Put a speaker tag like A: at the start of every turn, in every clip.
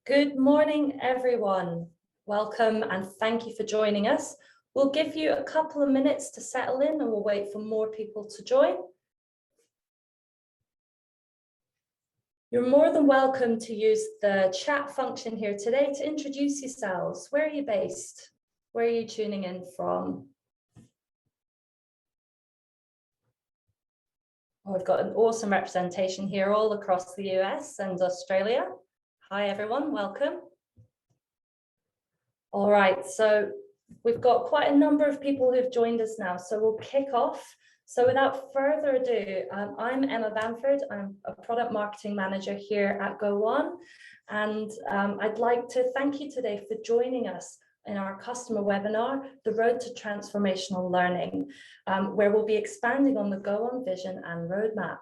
A: Good morning, everyone. Welcome and thank you for joining us. We'll give you a couple of minutes to settle in and we'll wait for more people to join. You're more than welcome to use the chat function here today to introduce yourselves. Where are you based? Where are you tuning in from? Oh, we've got an awesome representation here all across the US and Australia. Hi, everyone. Welcome. All right, so we've got quite a number of people who've joined us now, so we'll kick off. So without further ado, I'm Emma Bamford. I'm a product marketing manager here at Go1, and I'd like to thank you today for joining us in our customer webinar, The Road to Transformational Learning, where we'll be expanding on the Go1 vision and roadmap.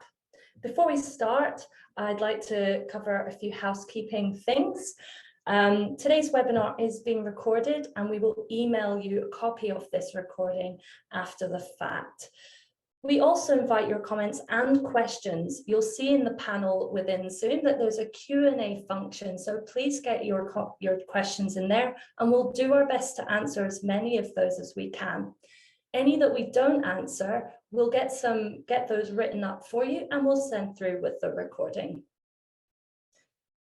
A: Before we start, I'd like to cover a few housekeeping things. Today's webinar is being recorded and we will email you a copy of this recording after the fact. We also invite your comments and questions. You'll see in the panel within Zoom that there's a Q&A function, so please get your questions in there and we'll do our best to answer as many of those as we can. Any that we don't answer, we'll get those written up for you and we'll send through with the recording.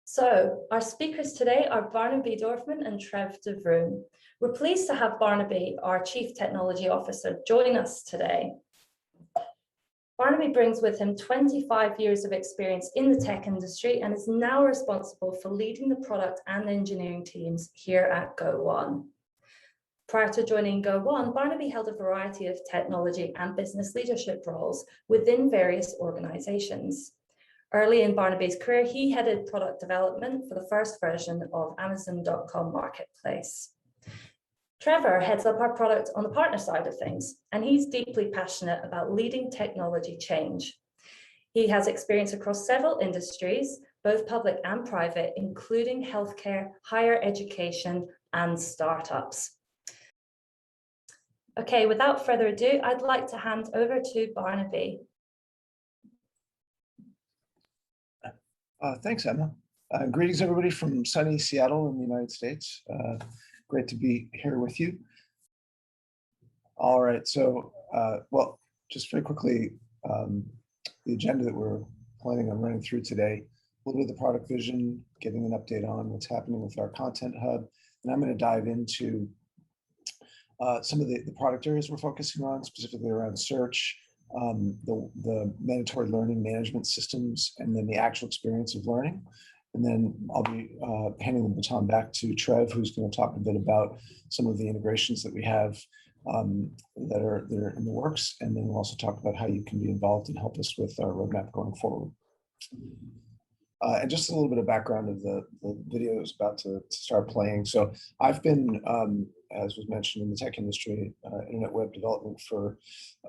A: So our speakers today are Barnaby Dorfman and Trev de Vroom. We're pleased to have Barnaby, our Chief Technology Officer, join us today. Barnaby brings with him 25 years of experience in the tech industry and is now responsible for leading the product and engineering teams here at Go1. Prior to joining Go1, Barnaby held a variety of technology and business leadership roles within various organizations. Early in Barnaby's career, he headed product development for the first version of Amazon.com marketplace. Trevor heads up our product on the partner side of things, and he's deeply passionate about leading technology change. He has experience across several industries, both public and private, including healthcare, higher education, and startups. Okay, without further ado, I'd like to hand over to Barnaby.
B: Thanks, Emma. Greetings, everybody, from sunny Seattle in the United States. Great to be here with you. All right, so, well, just very quickly, the agenda that we're planning on running through today, a little bit of the product vision, getting an update on what's happening with our content hub, and I'm going to dive into some of the product areas we're focusing on, specifically around search, the mandatory learning management systems, and then the actual experience of learning. And then I'll be handing the baton back to Trev, who's going to talk a bit about some of the integrations that we have that are in the works. And then we'll also talk about how you can be involved and help us with our roadmap going forward. And just a little bit of background of the video is about to start playing. So I've been, as was mentioned, in the tech industry, internet web development for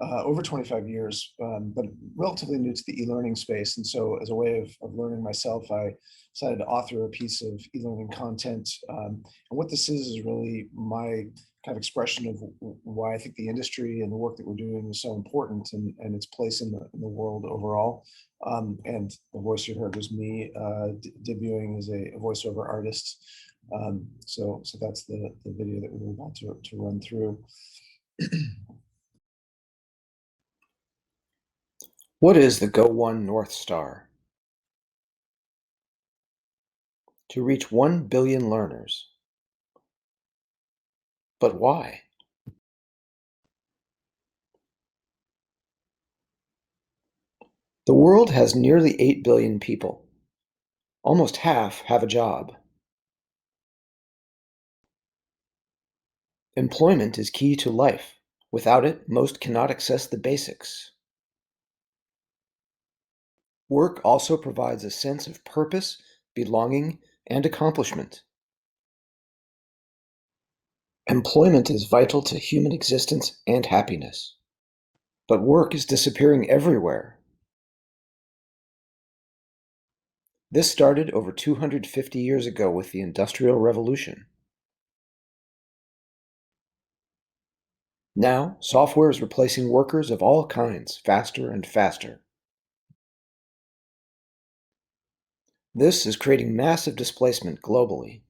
B: over 25 years, but relatively new to the e-learning space. And so as a way of learning myself, I decided to author a piece of e-learning content. And what this is really my kind of expression of why I think the industry and the work that we're doing is so important and its place in the world overall. And the voice you heard was me debuting as a voiceover artist. So that's the video that we're about to run through.
C: What is the Go1 North Star? To reach 1 billion learners. But why? The world has nearly 8 billion people. Almost half have a job. Employment is key to life. Without it, most cannot access the basics. Work also provides a sense of purpose, belonging, and accomplishment. Employment is vital to human existence and happiness. But work is disappearing everywhere. This started over 250 years ago with the Industrial Revolution. Now, software is replacing workers of all kinds faster and faster. This is creating massive displacement globally.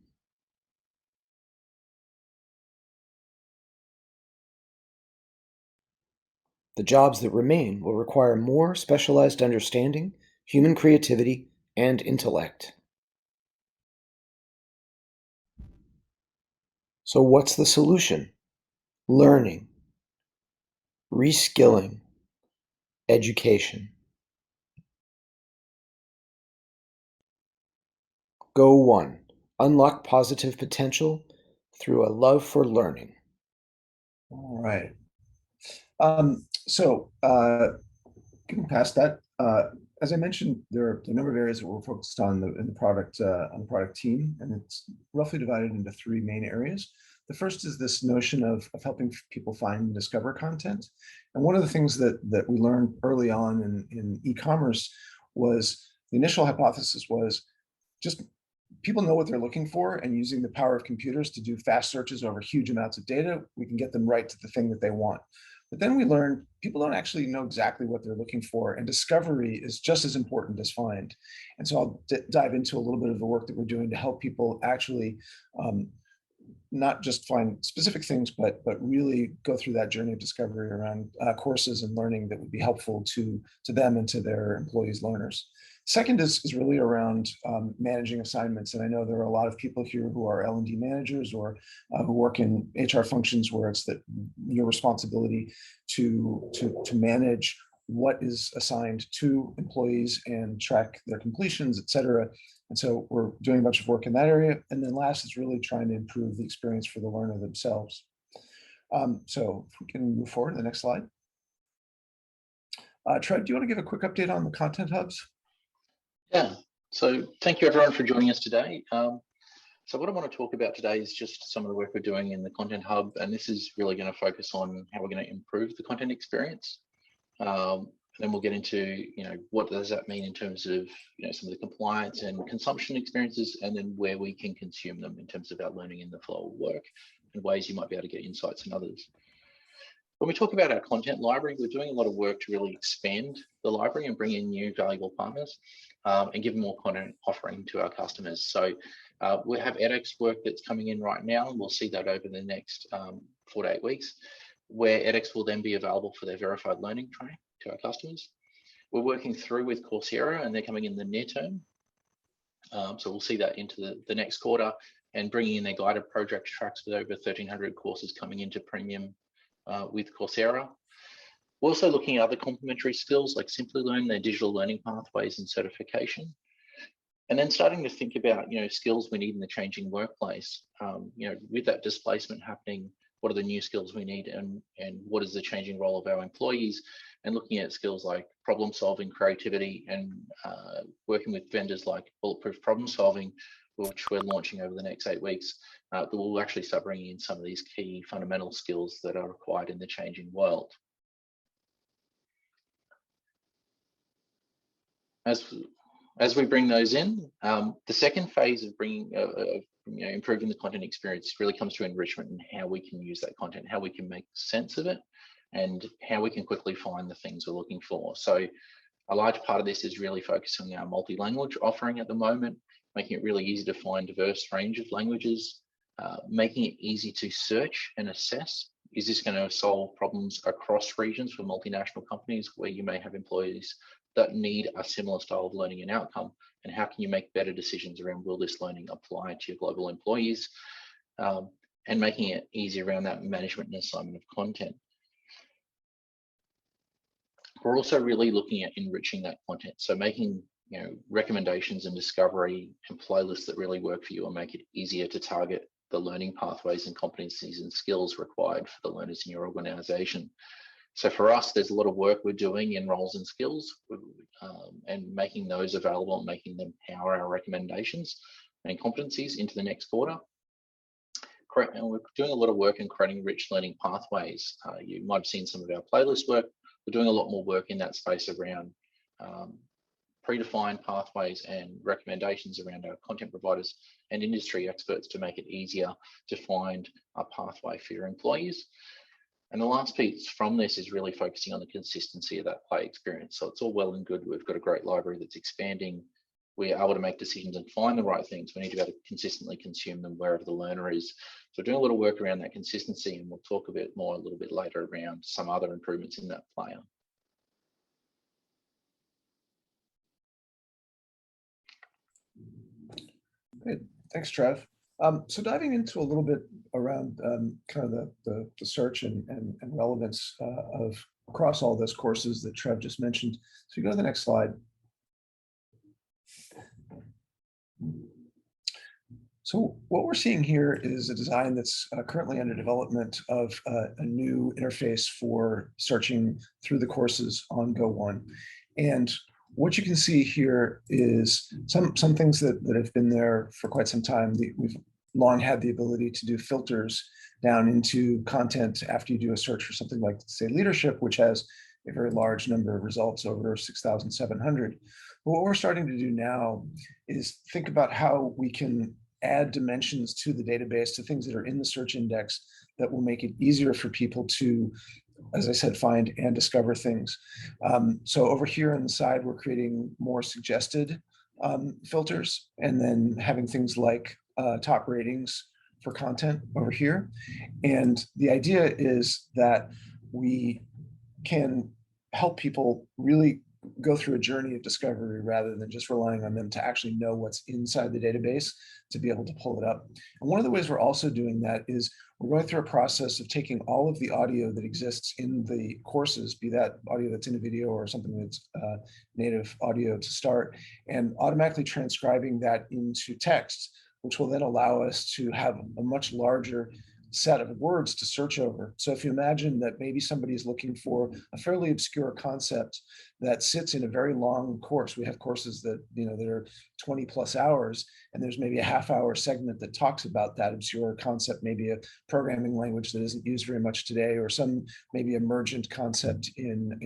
C: The jobs that remain will require more specialized understanding, human creativity, and intellect. So what's the solution? Learning, reskilling, education. Go1. Unlock positive potential through a love for learning.
B: All right. Getting past that, as I mentioned, there are a number of areas that we're focused on in the product team, and it's roughly divided into three main areas. The first is this notion of helping people find and discover content. And one of the things that we learned early on in e-commerce was the initial hypothesis was just people know what they're looking for, and using the power of computers to do fast searches over huge amounts of data, we can get them right to the thing that they want. But then we learned people don't actually know exactly what they're looking for, and discovery is just as important as find. And so I'll dive into a little bit of the work that we're doing to help people actually not just find specific things, but really go through that journey of discovery around courses and learning that would be helpful to them and to their employees, learners. Second is really around managing assignments. And I know there are a lot of people here who are L&D managers or who work in HR functions where it's that your responsibility to manage what is assigned to employees and track their completions, et cetera. And so we're doing a bunch of work in that area. And then last is really trying to improve the experience for the learner themselves. So if we can move forward to the next slide. Trev, do you want to give a quick update on the content hubs?
D: Yeah, so thank you everyone for joining us today. So what I want to talk about today is just some of the work we're doing in the Content Hub, and this is really going to focus on how we're going to improve the content experience. Then we'll get into, what does that mean in terms of, some of the compliance and consumption experiences, and then where we can consume them in terms of our learning in the flow of work and ways you might be able to get insights in others. When we talk about our content library, we're doing a lot of work to really expand the library and bring in new valuable partners and give more content offering to our customers. So we have edX work that's coming in right now, and we'll see that over the next 4 to 8 weeks, where edX will then be available for their verified learning training to our customers. We're working through with Coursera, and they're coming in the near term. So we'll see that into the next quarter, and bringing in their guided project tracks with over 1,300 courses coming into premium with Coursera. We're also looking at other complementary skills like Simplilearn, their digital learning pathways and certification. And then starting to think about, skills we need in the changing workplace. With that displacement happening, what are the new skills we need, and what is the changing role of our employees, and looking at skills like problem solving, creativity, and working with vendors like Bulletproof Problem Solving, which we're launching over the next 8 weeks, that will actually start bringing in some of these key fundamental skills that are required in the changing world. As we bring those in, the second phase of bringing, improving the content experience really comes to enrichment and how we can use that content, how we can make sense of it, and how we can quickly find the things we're looking for. So a large part of this is really focusing on our multi-language offering at the moment, making it really easy to find a diverse range of languages, making it easy to search and assess. Is this going to solve problems across regions for multinational companies where you may have employees that need a similar style of learning and outcome? And how can you make better decisions around, will this learning apply to your global employees? And making it easy around that management and assignment of content. We're also really looking at enriching that content. So making recommendations and discovery and playlists that really work for you, and make it easier to target the learning pathways and competencies and skills required for the learners in your organization. So for us, there's a lot of work we're doing in roles and skills, and making those available and making them power our recommendations and competencies into the next quarter. And we're doing a lot of work in creating rich learning pathways. You might have seen some of our playlist work. We're doing a lot more work in that space around predefined pathways and recommendations around our content providers and industry experts to make it easier to find a pathway for your employees. And the last piece from this is really focusing on the consistency of that play experience. So it's all well and good. We've got a great library that's expanding. we're able to make decisions and find the right things, we need to be able to consistently consume them wherever the learner is. So we're doing a little work around that consistency, and we'll talk a little bit later around some other improvements in that player.
B: Great, thanks, Trev. So diving into a little bit around kind of the search and relevance of across all those courses that Trev just mentioned. So you go to the next slide. So what we're seeing here is a design that's currently under development of a new interface for searching through the courses on Go1. And what you can see here is some things that have been there for quite some time. We've long had the ability to do filters down into content after you do a search for something like, say, leadership, which has a very large number of results, over 6,700. But what we're starting to do now is think about how we can add dimensions to the database, to things that are in the search index, that will make it easier for people to, as I said, find and discover things. So over here on the side, we're creating more suggested filters, and then having things like top ratings for content over here. And the idea is that we can help people really go through a journey of discovery rather than just relying on them to actually know what's inside the database to be able to pull it up. And one of the ways we're also doing that is we're going through a process of taking all of the audio that exists in the courses, be that audio that's in a video or something that's native audio to start, and automatically transcribing that into text, which will then allow us to have a much larger set of words to search over. So if you imagine that maybe somebody is looking for a fairly obscure concept that sits in a very long course. We have courses that, that are 20 plus hours, and there's maybe a half-hour segment that talks about that obscure concept, maybe a programming language that isn't used very much today, or some maybe emergent concept in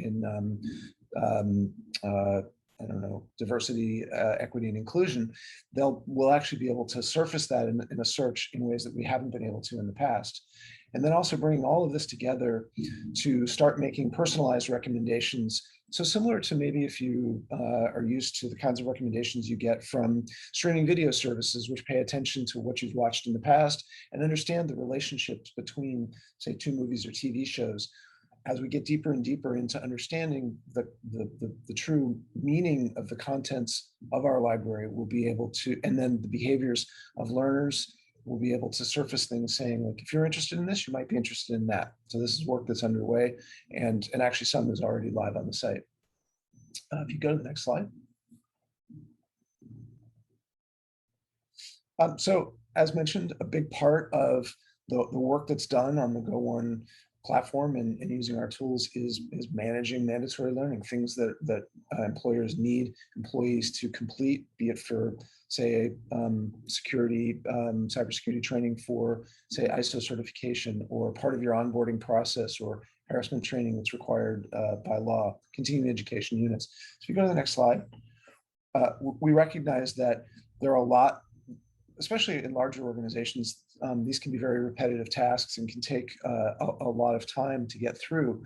B: I don't know, diversity, equity, and inclusion. We'll actually be able to surface that in a search in ways that we haven't been able to in the past. And then also bringing all of this together to start making personalized recommendations. So similar to maybe if you are used to the kinds of recommendations you get from streaming video services, which pay attention to what you've watched in the past and understand the relationships between, say, two movies or TV shows. As we get deeper and deeper into understanding the true meaning of the contents of our library, we'll be able to, and then the behaviors of learners, we'll be able to surface things saying, like, if you're interested in this, you might be interested in that. So this is work that's underway, and actually some is already live on the site. If you go to the next slide. So as mentioned, a big part of the work that's done on the Go1 platform and using our tools is managing mandatory learning, things that employers need employees to complete, be it for, say, security, cybersecurity training for, say, ISO certification, or part of your onboarding process, or harassment training that's required by law, continuing education units. So if you go to the next slide, we recognize that there are a lot, especially in larger organizations, these can be very repetitive tasks and can take a lot of time to get through.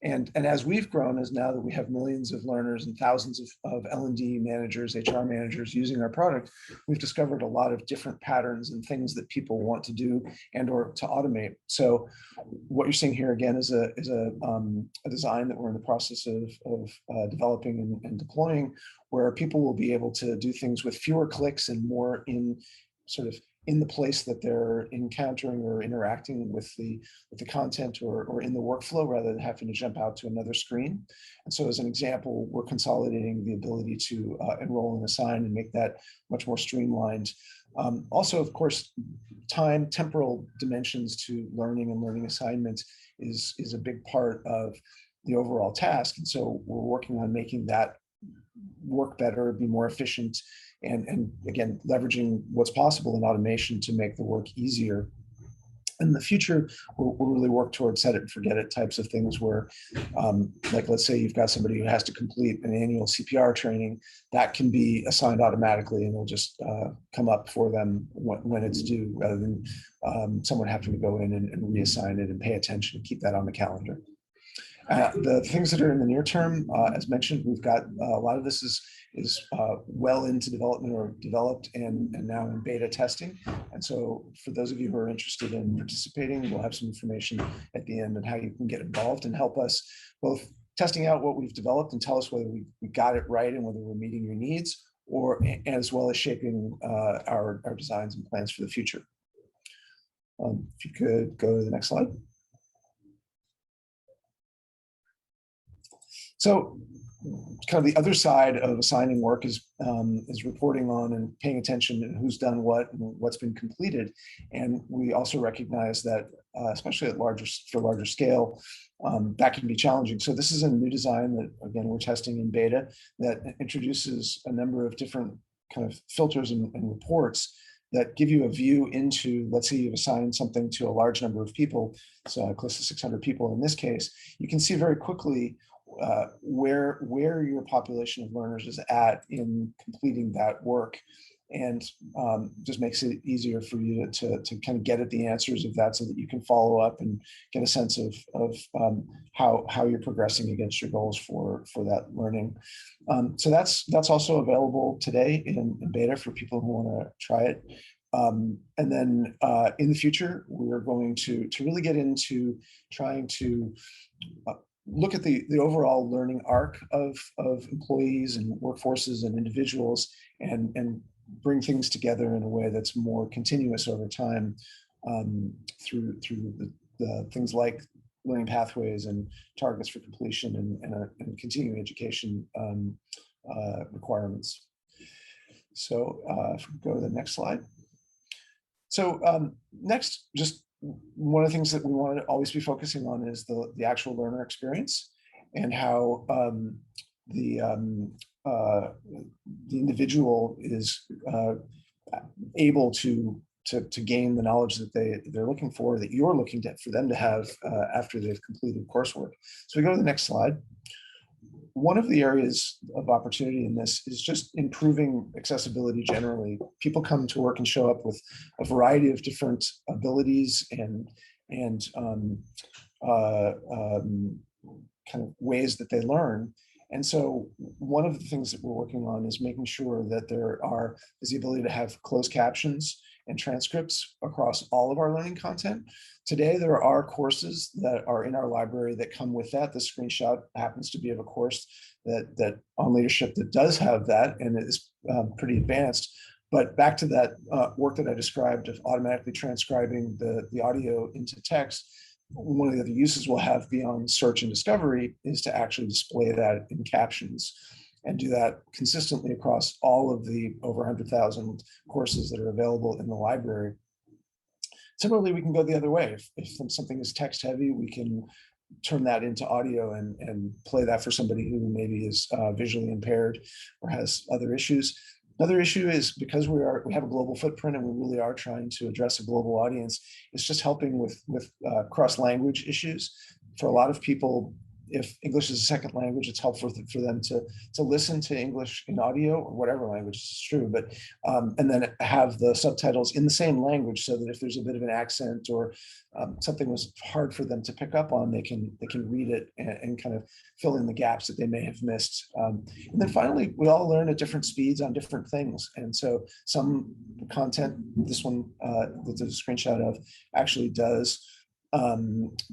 B: And as we've grown, as now that we have millions of learners and thousands of L&D managers, HR managers using our product, we've discovered a lot of different patterns and things that people want to do and or to automate. So what you're seeing here again is a design that we're in the process of developing and deploying, where people will be able to do things with fewer clicks and more in the place that they're encountering or interacting with the content or in the workflow, rather than having to jump out to another screen. And so as an example, we're consolidating the ability to enroll and assign and make that much more streamlined. Also, of course, temporal dimensions to learning and learning assignments is a big part of the overall task. And so we're working on making that work better, be more efficient, and again, leveraging what's possible in automation to make the work easier. In the future, we'll really work towards set it and forget it types of things where, like, let's say you've got somebody who has to complete an annual CPR training, that can be assigned automatically and will just come up for them when it's due, rather than someone having to go in and reassign it and pay attention and keep that on the calendar. The things that are in the near term, as mentioned, we've got a lot of this is well into development or developed and now in beta testing. And so for those of you who are interested in participating, we'll have some information at the end on how you can get involved and help us both testing out what we've developed and tell us whether we got it right and whether we're meeting your needs, or as well as shaping our designs and plans for the future. If you could go to the next slide. So kind of the other side of assigning work is reporting on and paying attention to who's done what and what's been completed. And we also recognize that, especially at larger scale, that can be challenging. So this is a new design that, again, we're testing in beta that introduces a number of different kind of filters and reports that give you a view into, let's say you've assigned something to a large number of people, so close to 600 people in this case. You can see very quickly where your population of learners is at in completing that work, and just makes it easier for you to kind of get at the answers of that, so that you can follow up and get a sense of how you're progressing against your goals for that learning. So that's also available today in beta for people who want to try it. And then in the future, we're going to really get into trying to look at the overall learning arc of employees and workforces and individuals, and bring things together in a way that's more continuous over time, through the things like learning pathways and targets for completion and continuing education requirements. So if we go to the next slide. So next, just one of the things that we want to always be focusing on is the actual learner experience, and how the individual is able to gain the knowledge that they're looking for, that you're looking for them to have after they've completed coursework. So we go to the next slide. One of the areas of opportunity in this is just improving accessibility generally. People come to work and show up with a variety of different abilities and kind of ways that they learn. And so one of the things that we're working on is making sure that is the ability to have closed captions and transcripts across all of our learning content. Today, there are courses that are in our library that come with that. The screenshot happens to be of a course that on leadership that does have that, and it is pretty advanced. But back to that work that I described of automatically transcribing the audio into text, one of the other uses we'll have beyond search and discovery is to actually display that in captions, and do that consistently across all of the over 100,000 courses that are available in the library. Similarly, we can go the other way. If something is text heavy, we can turn that into audio and play that for somebody who maybe is visually impaired or has other issues. Another issue is, because we have a global footprint and we really are trying to address a global audience, it's just helping with cross-language issues. For a lot of people, if English is a second language, it's helpful for them to listen to English in audio, or whatever language is true, but and then have the subtitles in the same language, so that if there's a bit of an accent or something was hard for them to pick up on, they can read it and kind of fill in the gaps that they may have missed. And then finally, we all learn at different speeds on different things, and so some content, this one that there's a screenshot of, actually does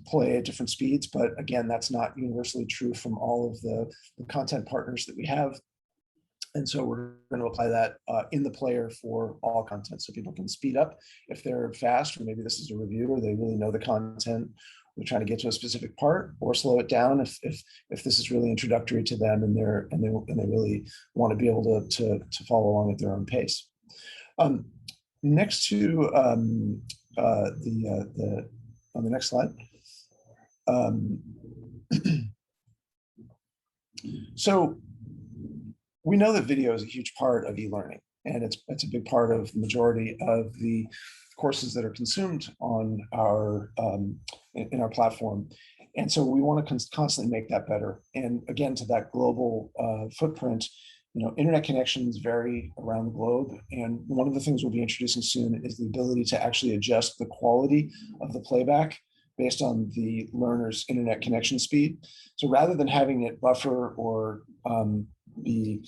B: play at different speeds, but again, that's not universally true from all of the content partners that we have. And so we're going to apply that in the player for all content, so people can speed up if they're fast, or maybe this is a reviewer, they really know the content, we're trying to get to a specific part, or slow it down if this is really introductory to them and they really want to be able to follow along at their own pace. Next to on the next slide. So we know that video is a huge part of e-learning, and it's a big part of the majority of the courses that are consumed on our in our platform. And so we want to constantly make that better. And again, to that global footprint, internet connections vary around the globe. And one of the things we'll be introducing soon is the ability to actually adjust the quality of the playback based on the learner's internet connection speed. So rather than having it buffer or be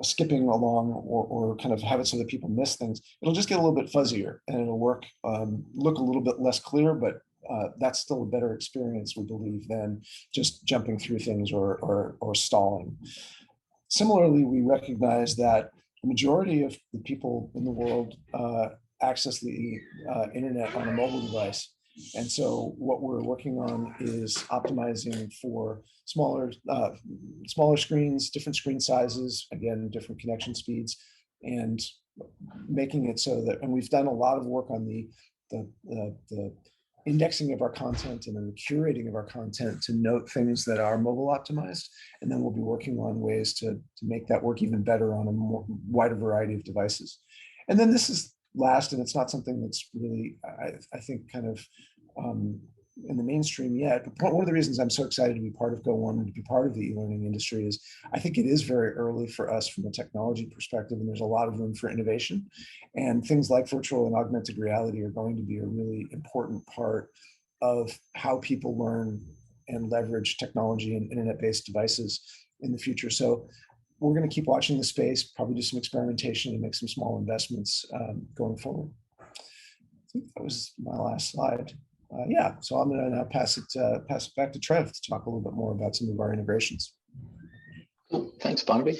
B: skipping along or kind of have it so that people miss things, it'll just get a little bit fuzzier and it'll work, look a little bit less clear, but that's still a better experience, we believe, than just jumping through things or stalling. Similarly, we recognize that the majority of the people in the world access the internet on a mobile device. And so what we're working on is optimizing for smaller screens, different screen sizes, again, different connection speeds, and making it so that, and we've done a lot of work on the indexing of our content and then the curating of our content to note things that are mobile optimized. And then we'll be working on ways to make that work even better on a wider variety of devices. And then this is last, and it's not something that's really, I think, kind of in the mainstream yet. But one of the reasons I'm so excited to be part of Go1 and to be part of the e-learning industry is I think it is very early for us from a technology perspective, and there's a lot of room for innovation. And things like virtual and augmented reality are going to be a really important part of how people learn and leverage technology and internet-based devices in the future. So we're going to keep watching the space, probably do some experimentation and make some small investments going forward. I think that was my last slide. Yeah, so I'm going to now pass it back to Trev to talk a little bit more about some of our integrations.
D: Cool. Thanks, Barnaby.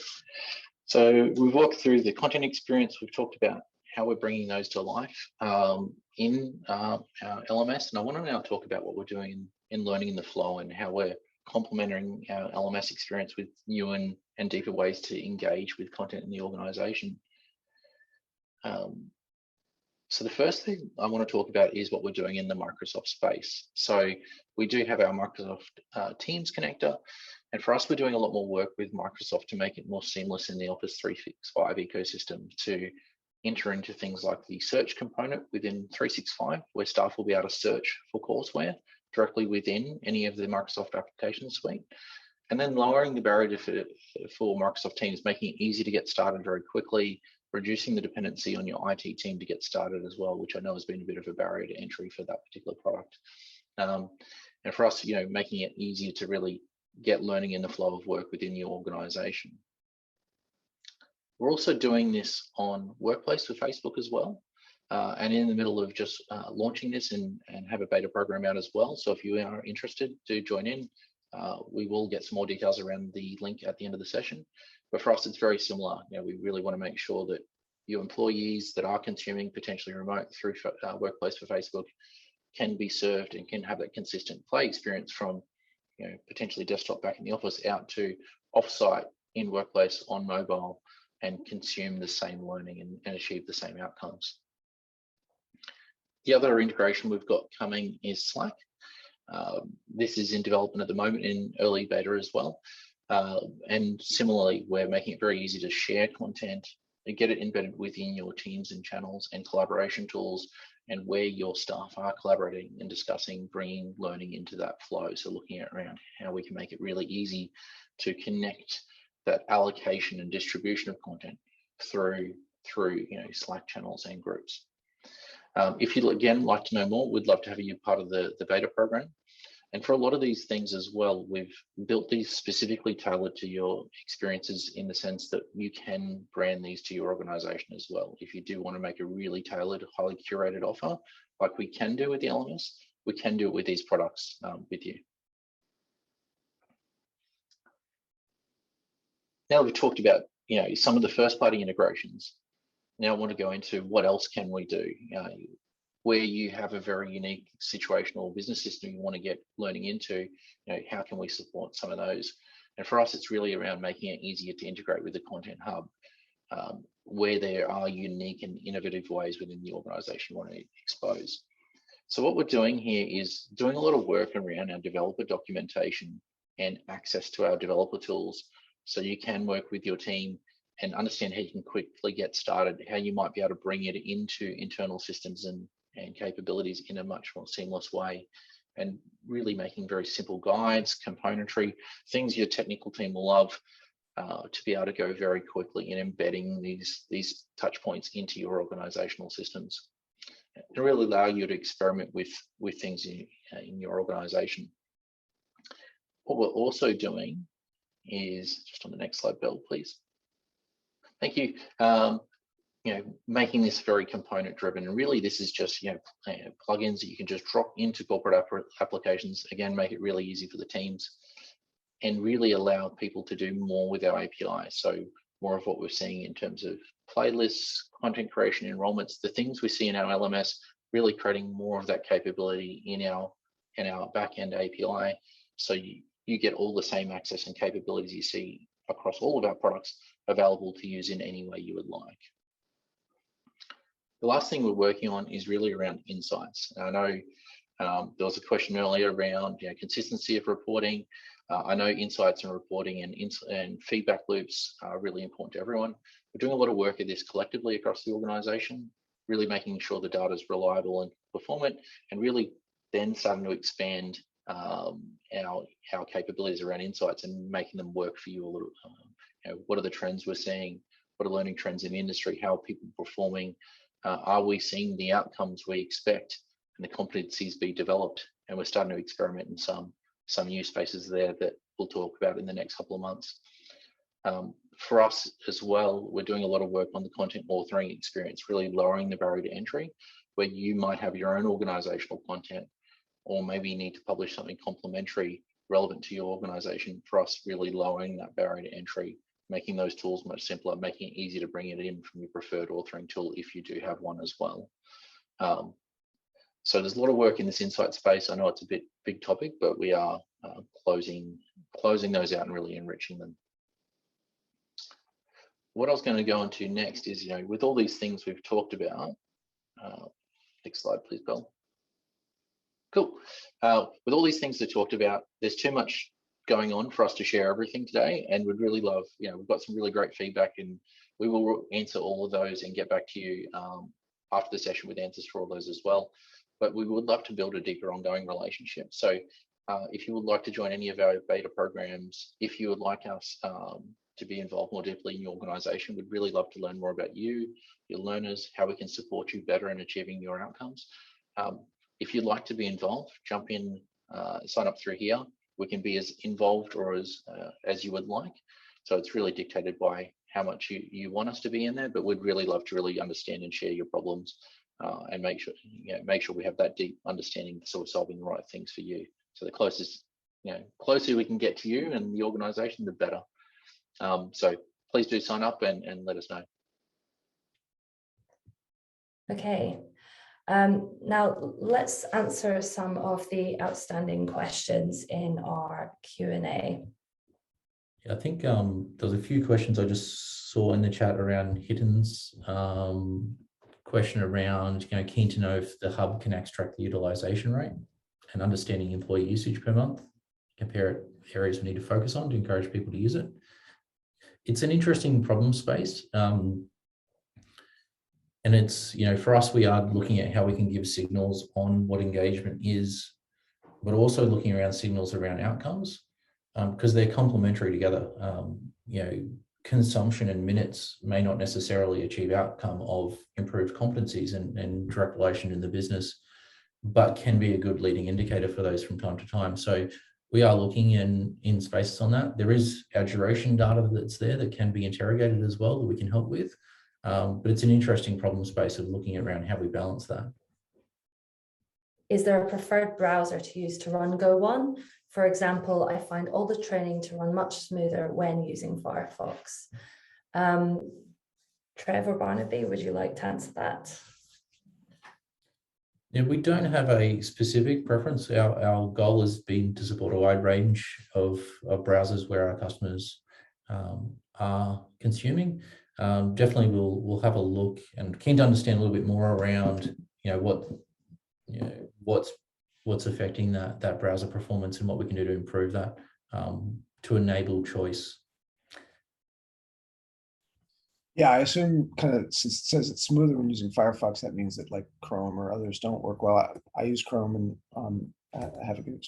D: So we've walked through the content experience. We've talked about how we're bringing those to life in our LMS, and I want to now talk about what we're doing in learning in the flow and how we're complementing our LMS experience with new and deeper ways to engage with content in the organization. So the first thing I want to talk about is what we're doing in the Microsoft space. So we do have our Microsoft Teams connector, and for us, we're doing a lot more work with Microsoft to make it more seamless in the Office 365 ecosystem to enter into things like the search component within 365, where staff will be able to search for courseware directly within any of the Microsoft application suite. And then lowering the barrier for Microsoft Teams, making it easy to get started very quickly, reducing the dependency on your IT team to get started as well, which I know has been a bit of a barrier to entry for that particular product. And for us, making it easier to really get learning in the flow of work within your organization. We're also doing this on Workplace with Facebook as well, and in the middle of just launching this and have a beta program out as well. So if you are interested, do join in. We will get some more details around the link at the end of the session. But for us, it's very similar. We really want to make sure that your employees that are consuming potentially remote through Workplace for Facebook can be served and can have that consistent play experience from potentially desktop back in the office out to offsite in Workplace on mobile and consume the same learning and achieve the same outcomes. The other integration we've got coming is Slack. This is in development at the moment in early beta as well. And similarly, we're making it very easy to share content and get it embedded within your teams and channels and collaboration tools, and where your staff are collaborating and discussing, bringing learning into that flow. So looking at around how we can make it really easy to connect that allocation and distribution of content through Slack channels and groups. If you'd again like to know more, we'd love to have you part of the beta program. And for a lot of these things as well, we've built these specifically tailored to your experiences in the sense that you can brand these to your organization as well. If you do want to make a really tailored, highly curated offer, like we can do with the LMS, we can do it with these products with you. Now we've talked about some of the first party integrations. Now I want to go into what else can we do. Where you have a very unique situational business system you want to get learning into, how can we support some of those? And for us, it's really around making it easier to integrate with the Content Hub, where there are unique and innovative ways within the organization you want to expose. So what we're doing here is doing a lot of work around our developer documentation and access to our developer tools, so you can work with your team and understand how you can quickly get started, how you might be able to bring it into internal systems and capabilities in a much more seamless way, and really making very simple guides, componentry, things your technical team will love to be able to go very quickly in embedding these touch points into your organizational systems and really allow you to experiment with things in your organization. What we're also doing is just on the next slide, Bill, please. Thank you. Making this very component driven, and really this is just plugins that you can just drop into corporate applications. Again, make it really easy for the teams, and really allow people to do more with our API. So more of what we're seeing in terms of playlists, content creation, enrollments, the things we see in our LMS, really creating more of that capability in our backend API. So you get all the same access and capabilities you see across all of our products available to use in any way you would like. The last thing we're working on is really around insights. I know there was a question earlier around consistency of reporting. I know insights and reporting and feedback loops are really important to everyone. We're doing a lot of work at this collectively across the organization, really making sure the data is reliable and performant, and really then starting to expand our capabilities around insights and making them work for you a little. What are the trends we're seeing? What are learning trends in the industry? How are people performing? Are we seeing the outcomes we expect and the competencies be developed? And we're starting to experiment in some new spaces there that we'll talk about in the next couple of months. For us as well, we're doing a lot of work on the content authoring experience, really lowering the barrier to entry, where you might have your own organizational content, or maybe you need to publish something complementary relevant to your organization. For us, really lowering that barrier to entry, making those tools much simpler, making it easy to bring it in from your preferred authoring tool if you do have one as well. So there's a lot of work in this insight space. I know it's a big topic, but we are closing those out and really enriching them. What I was going to go into next is, with all these things we've talked about, next slide, please, Bill. Cool. With all these things we've talked about, there's too much going on for us to share everything today, and we'd really love, we've got some really great feedback, and we will answer all of those and get back to you after the session with answers for all those as well. But we would love to build a deeper ongoing relationship. So if you would like to join any of our beta programs, if you would like us to be involved more deeply in your organization, we'd really love to learn more about you, your learners, how we can support you better in achieving your outcomes. If you'd like to be involved, jump in, sign up through here. We can be as involved or as you would like. So it's really dictated by how much you want us to be in there, but we'd really love to really understand and share your problems and make sure we have that deep understanding, so we're solving the right things for you. So the closer we can get to you and the organization, the better. So please do sign up and let us know.
A: Okay. Now let's answer some of the outstanding questions in our Q&A.
E: I think there was a few questions I just saw in the chat around Hitton's question around, keen to know if the hub can extract the utilization rate and understanding employee usage per month, compare areas we need to focus on to encourage people to use it. It's an interesting problem space. And it's, for us, we are looking at how we can give signals on what engagement is, but also looking around signals around outcomes, because they're complementary together. Consumption and minutes may not necessarily achieve outcome of improved competencies and direct relation in the business, but can be a good leading indicator for those from time to time. So we are looking in spaces on that. There is our duration data that's there that can be interrogated as well that we can help with. But it's an interesting problem space of looking around how we balance that.
A: Is there a preferred browser to use to run Go1? For example, I find all the training to run much smoother when using Firefox. Trevor Barnaby, would you like to answer that?
E: Yeah, we don't have a specific preference. Our goal has been to support a wide range of browsers where our customers are consuming. Definitely we'll have a look and keen to understand a little bit more around what's affecting that browser performance and what we can do to improve that to enable choice. Yeah,
B: I assume since it says it's smoother when using Firefox, that means that like Chrome or others don't work well. I use Chrome and have a good,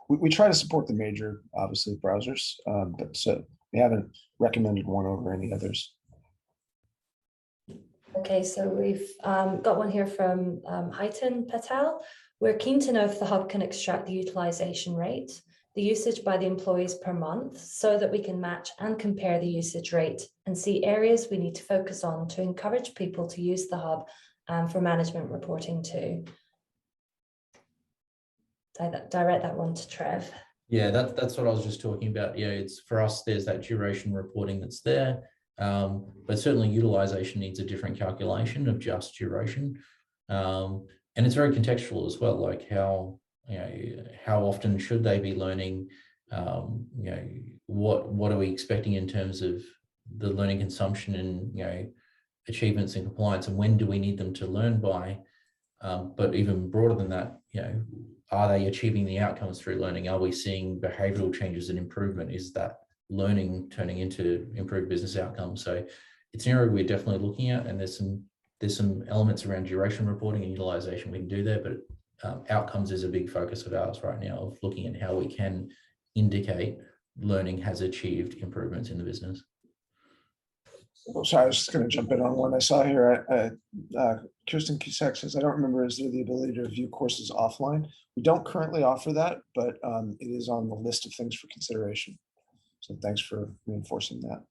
B: we try to support the major, obviously, browsers, but so we haven't recommended one over any others.
A: Okay, so we've got one here from Hitan Patel. We're keen to know if the hub can extract the utilization rate. the usage by the employees per month so that we can match and compare the usage rate and see areas we need to focus on to encourage people to use the hub for management reporting too. Direct that one to Trev.
E: Yeah, that's what I was just talking about. Yeah, it's for us, there's that duration reporting that's there, but certainly utilization needs a different calculation of just duration. And it's very contextual as well, like how often should they be learning, what are we expecting in terms of the learning consumption and, achievements and compliance, and when do we need them to learn by? But even broader than that, are they achieving the outcomes through learning? Are we seeing behavioral changes and improvement? Is that learning turning into improved business outcomes? So it's an area we're definitely looking at, and there's some elements around duration reporting and utilization we can do there, but outcomes is a big focus of ours right now, of looking at how we can indicate learning has achieved improvements in the business.
B: Oh, sorry, I was just going to jump in on one I saw here. Kirsten Cusack says, I don't remember, is there the ability to review courses offline? We don't currently offer that, but it is on the list of things for consideration. So thanks for reinforcing that.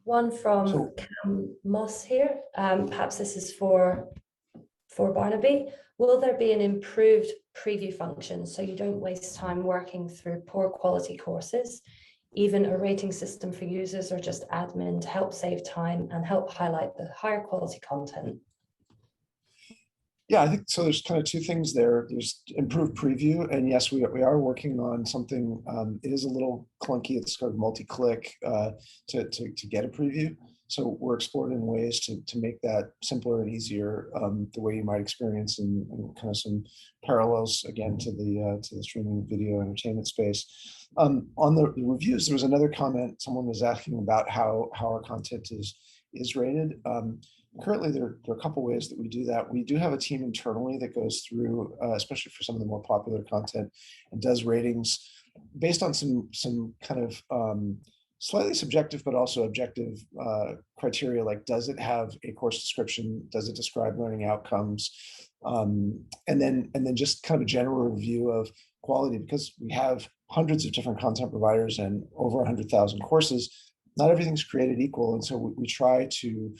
A: One from Cam Moss here. Perhaps this is for Barnaby. Will there be an improved preview function so you don't waste time working through poor quality courses? Even a rating system for users or just admin to help save time and help highlight the higher quality content?
B: Yeah, I think so. There's kind of two things there. There's improved preview, and yes, we are working on something. It is a little clunky. It's sort of multi-click to get a preview. So we're exploring ways to make that simpler and easier, the way you might experience, and kind of some parallels again to the streaming video entertainment space. On the reviews, there was another comment. Someone was asking about how our content is rated. Currently, there are a couple ways that we do that. We do have a team internally that goes through, especially for some of the more popular content, and does ratings based on some kind of slightly subjective but also objective criteria, like does it have a course description, does it describe learning outcomes, and then just kind of a general review of quality, because we have hundreds of different content providers and over 100,000 courses. Not everything's created equal, and so we try to,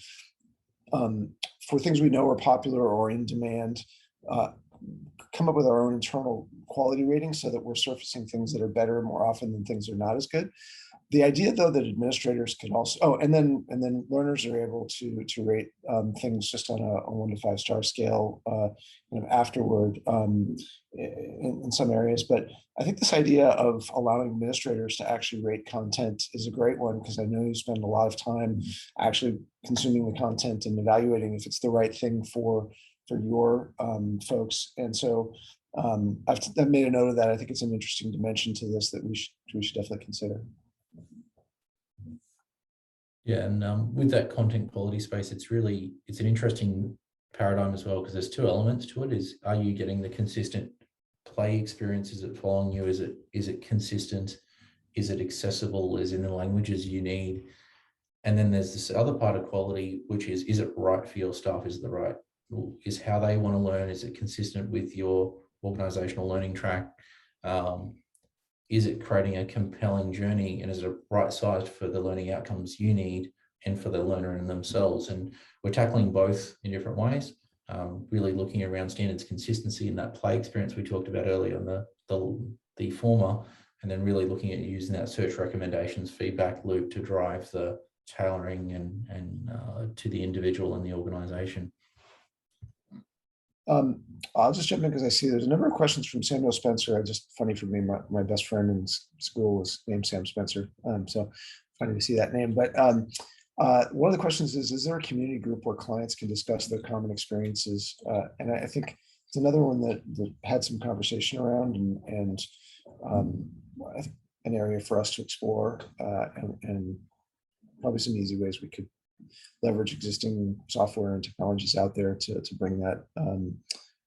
B: for things we know are popular or in demand, come up with our own internal quality ratings so that we're surfacing things that are better more often than things that are not as good. The idea, though, that administrators can also, and then learners are able to rate things just on a 1 to 5 star scale, afterward in some areas. But I think this idea of allowing administrators to actually rate content is a great one, because I know you spend a lot of time actually consuming the content and evaluating if it's the right thing for your folks. And so I've made a note of that. I think it's an interesting dimension to this that we should definitely consider.
E: Yeah, and with that content quality space, it's an interesting paradigm as well, because there's two elements to it. Is, are you getting the consistent play experience? Is it following you? Is it consistent? Is it accessible? Is it in the languages you need? And then there's this other part of quality, which is it right for your staff? Is how they want to learn? Is it consistent with your organizational learning track? Is it creating a compelling journey, and is it right-sized for the learning outcomes you need and for the learner in themselves? And we're tackling both in different ways, really looking around standards consistency and that play experience we talked about earlier on the former, and then really looking at using that search recommendations feedback loop to drive the tailoring and to the individual and the organization.
B: I'll just jump in because I see there's a number of questions from Samuel Spencer. Funny for me, my best friend in school was named Sam Spencer. So funny to see that name. But one of the questions is there a community group where clients can discuss their common experiences? And I think it's another one that had some conversation around, and I think an area for us to explore, and probably some easy ways we could leverage existing software and technologies out there to bring that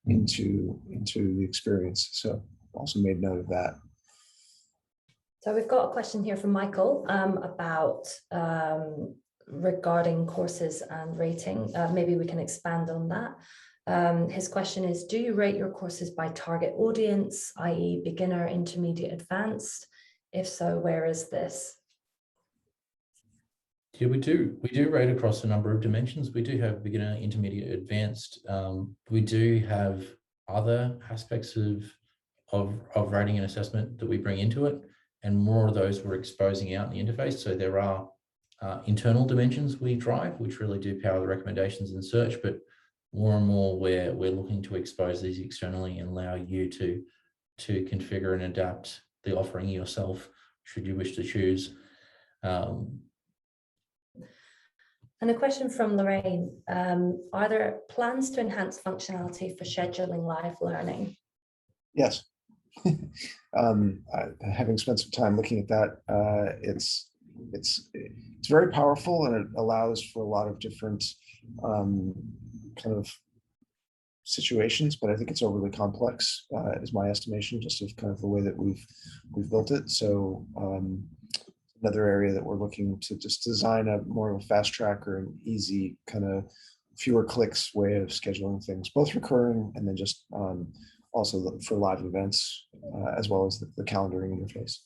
B: into the experience. So also made note of that.
A: So we've got a question here from Michael about regarding courses and rating. Maybe we can expand on that. His question is, do you rate your courses by target audience, i.e. beginner, intermediate, advanced? If so, where is this?
E: Yeah, we do rate across a number of dimensions. We do have beginner, intermediate, advanced. We do have other aspects of rating and assessment that we bring into it, and more of those we're exposing out in the interface. So there are internal dimensions we drive, which really do power the recommendations and search, but more and more we're looking to expose these externally and allow you to configure and adapt the offering yourself, should you wish to choose.
A: And a question from Lorraine, are there plans to enhance functionality for scheduling live learning?
B: Yes. Having spent some time looking at that, it's very powerful, and it allows for a lot of different kind of situations, but I think it's overly complex, is my estimation, just of kind of the way that we've built it. So another area that we're looking to just design a more of a fast track or an easy kind of fewer clicks way of scheduling things, both recurring and then just also for live events, as well as the calendaring interface.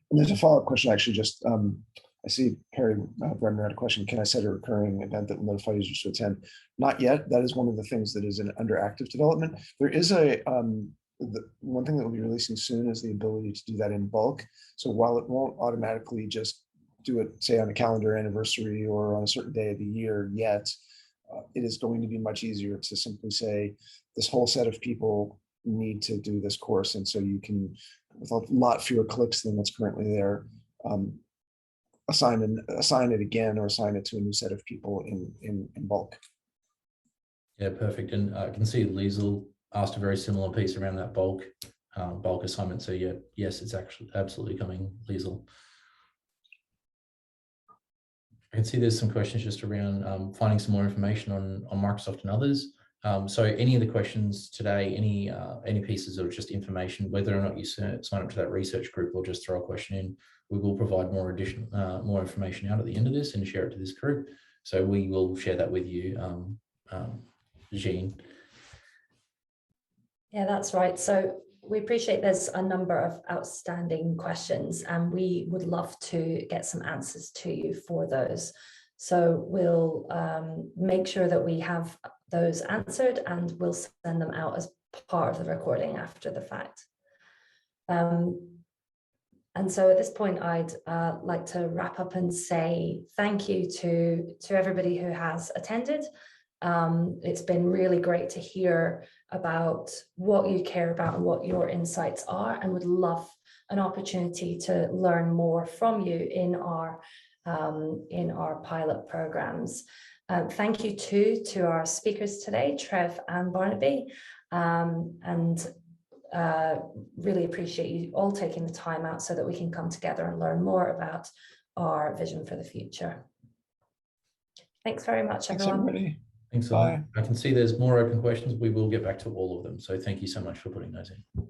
B: And there's a follow-up question, actually, just I see Perry Brenner had a question. Can I set a recurring event that will notify users to attend? Not yet. That is one of the things that is under active development. There is one thing that we'll be releasing soon is the ability to do that in bulk. So while it won't automatically just do it, say, on a calendar anniversary or on a certain day of the year yet, it is going to be much easier to simply say, this whole set of people need to do this course. And so you can, with a lot fewer clicks than what's currently there, assign it again, or assign it to a new set of people in bulk.
E: Yeah, perfect. And I can see Liesl asked a very similar piece around that bulk assignment. So yeah, yes, it's actually absolutely coming, Liesl. I can see there's some questions just around finding some more information on Microsoft and others. So any of the questions today, any pieces of just information, whether or not you sign up to that research group or just throw a question in, we will provide more information out at the end of this and share it to this group. So we will share that with you, Jean.
A: Yeah, that's right. So we appreciate there's a number of outstanding questions, and we would love to get some answers to you for those. So we'll make sure that we have those answered, and we'll send them out as part of the recording after the fact. And so at this point, I'd like to wrap up and say thank you to everybody who has attended. It's been really great to hear about what you care about and what your insights are, and would love an opportunity to learn more from you in our pilot programs. Thank you too to our speakers today, Trev and Barnaby, and really appreciate you all taking the time out so that we can come together and learn more about our vision for the future. Thanks very much, everyone.
B: Thanks, everybody.
E: Thanks a lot. I can see there's more open questions. We will get back to all of them. So thank you so much for putting those in.